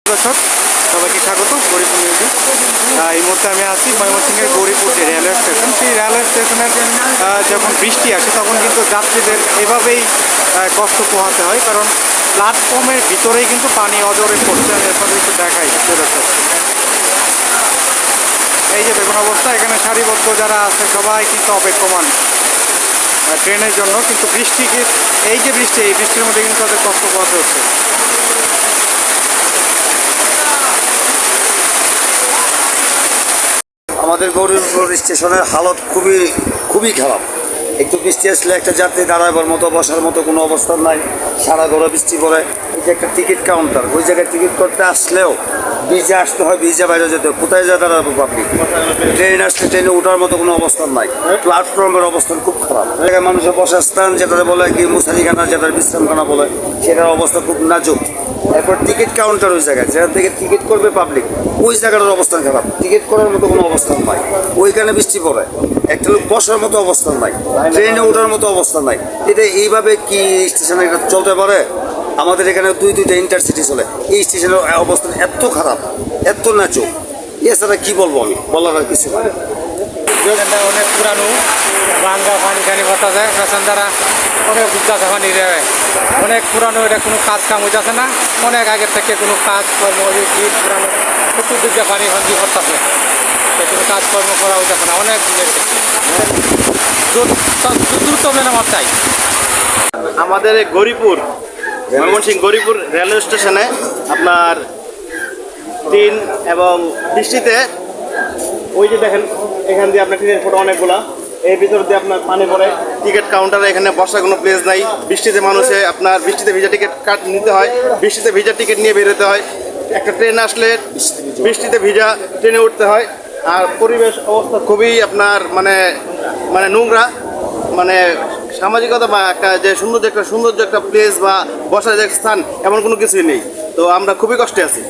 দর্শক সবাইকে স্বাগত গৌরীপুর নিউজে। এই মুহূর্তে আমি আছি ময়মনসিংহের গৌরীপুর যে রেলওয়ে স্টেশন, সেই রেলওয়ে স্টেশনের যখন বৃষ্টি আসে তখন কিন্তু যাত্রীদের এভাবেই কষ্ট পোহাতে হয়, কারণ প্ল্যাটফর্মের ভিতরেই কিন্তু পানি অজরে পড়ছে। আমি আপনাদের একটু দেখাই দর্শক, এই যে দেখুন অবস্থা, এখানে সারিবদ্ধ যারা আছে সবাই কিন্তু অপেক্ষমান ট্রেনের জন্য, কিন্তু বৃষ্টিকে এই যে বৃষ্টি, এই বৃষ্টির মধ্যে কিন্তু তাদের কষ্ট পোহাতে হচ্ছে। আমাদের গৌরীপুর স্টেশনের হালত খুবই খারাপ। একটু বৃষ্টি আসলে একটা যাত্রী দাঁড়াবার মতো, বসার মতো কোনো অবস্থান নাই। সারা ঘরে বৃষ্টি পড়ে। এই যে একটা টিকিট কাউন্টার, ওই জায়গায় টিকিট করতে আসলেও ব্রিজে আসতে হয়, ব্রিজে বাইরে যেতে হয়। কোথায় যায় দাঁড়াবো পাবলিক? ট্রেন আসলে ট্রেনে ওঠার মতো কোনো অবস্থান নাই। প্ল্যাটফর্মের অবস্থান খুব খারাপ। জায়গায় মানুষের বসার স্থান, যেটা বলে কি মুসারিখানা, যেটা বিশ্রামখানা বলে, সেটার অবস্থা খুব নাজুক। এরপর টিকিট কাউন্টার, ওই জায়গায় যেখান থেকে টিকিট করবে পাবলিক, ওই জায়গাটার অবস্থান খারাপ। টিকিট করার মতো কোনো অবস্থান নাই। ওইখানে বৃষ্টি পড়ে, একটা লোক বসার মতো অবস্থান নাই, ট্রেনে ওঠার মতো অবস্থান নাই। এটা এইভাবে কি স্টেশনে এটা চলতে পারে? আমাদের এখানে দুইটা ইন্টারসিটি চলে, এই স্টেশনের অবস্থান এত খারাপ, এত নাচুক। এছাড়া কি বলবো, আমি বলার আর কিছু নাই। অনেক পুরানো ভাঙ্গা পানি টানি বসা যায়, প্যাসেঞ্জাররা অনেক বুঝতেছে পানি অনেক পুরানো, এটা কোনো কাজ কাম হইতেছে না। অনেক আগের থেকে কোনো কাজ কর্ম পুরানো চতুর্দিকে পানি ভাঙ্গি করতেছে, কোনো কাজকর্ম করা হইতেছে না। অনেক দ্রুত মেরামত চাই। আমাদের গৌরীপুর ময়মনসিংহ গৌরীপুর রেলওয়ে স্টেশনে আপনার ট্রেন এবং বৃষ্টিতে, ওই যে দেখেন এখান দিয়ে আপনার ট্রেনের ফটো অনেকগুলা, এর ভিতর দিয়ে আপনার পানি পড়ে। টিকিট কাউন্টারে এখানে বসার কোনো প্লেস নাই। বৃষ্টিতে মানুষে আপনার বৃষ্টিতে ভিজা টিকিট নিতে হয়, বৃষ্টিতে ভিজা টিকিট নিয়ে বেরোতে হয়। একটা ট্রেন আসলে বৃষ্টিতে ভিজা ট্রেনে উঠতে হয়। আর পরিবেশ অবস্থা খুবই আপনার মানে নোংরা, মানে সামাজিকতা বা একটা যে সৌন্দর্য একটা প্লেস বা বসার যে স্থান, এমন কোনো কিছুই নেই। তো আমরা খুবই কষ্টে আছি।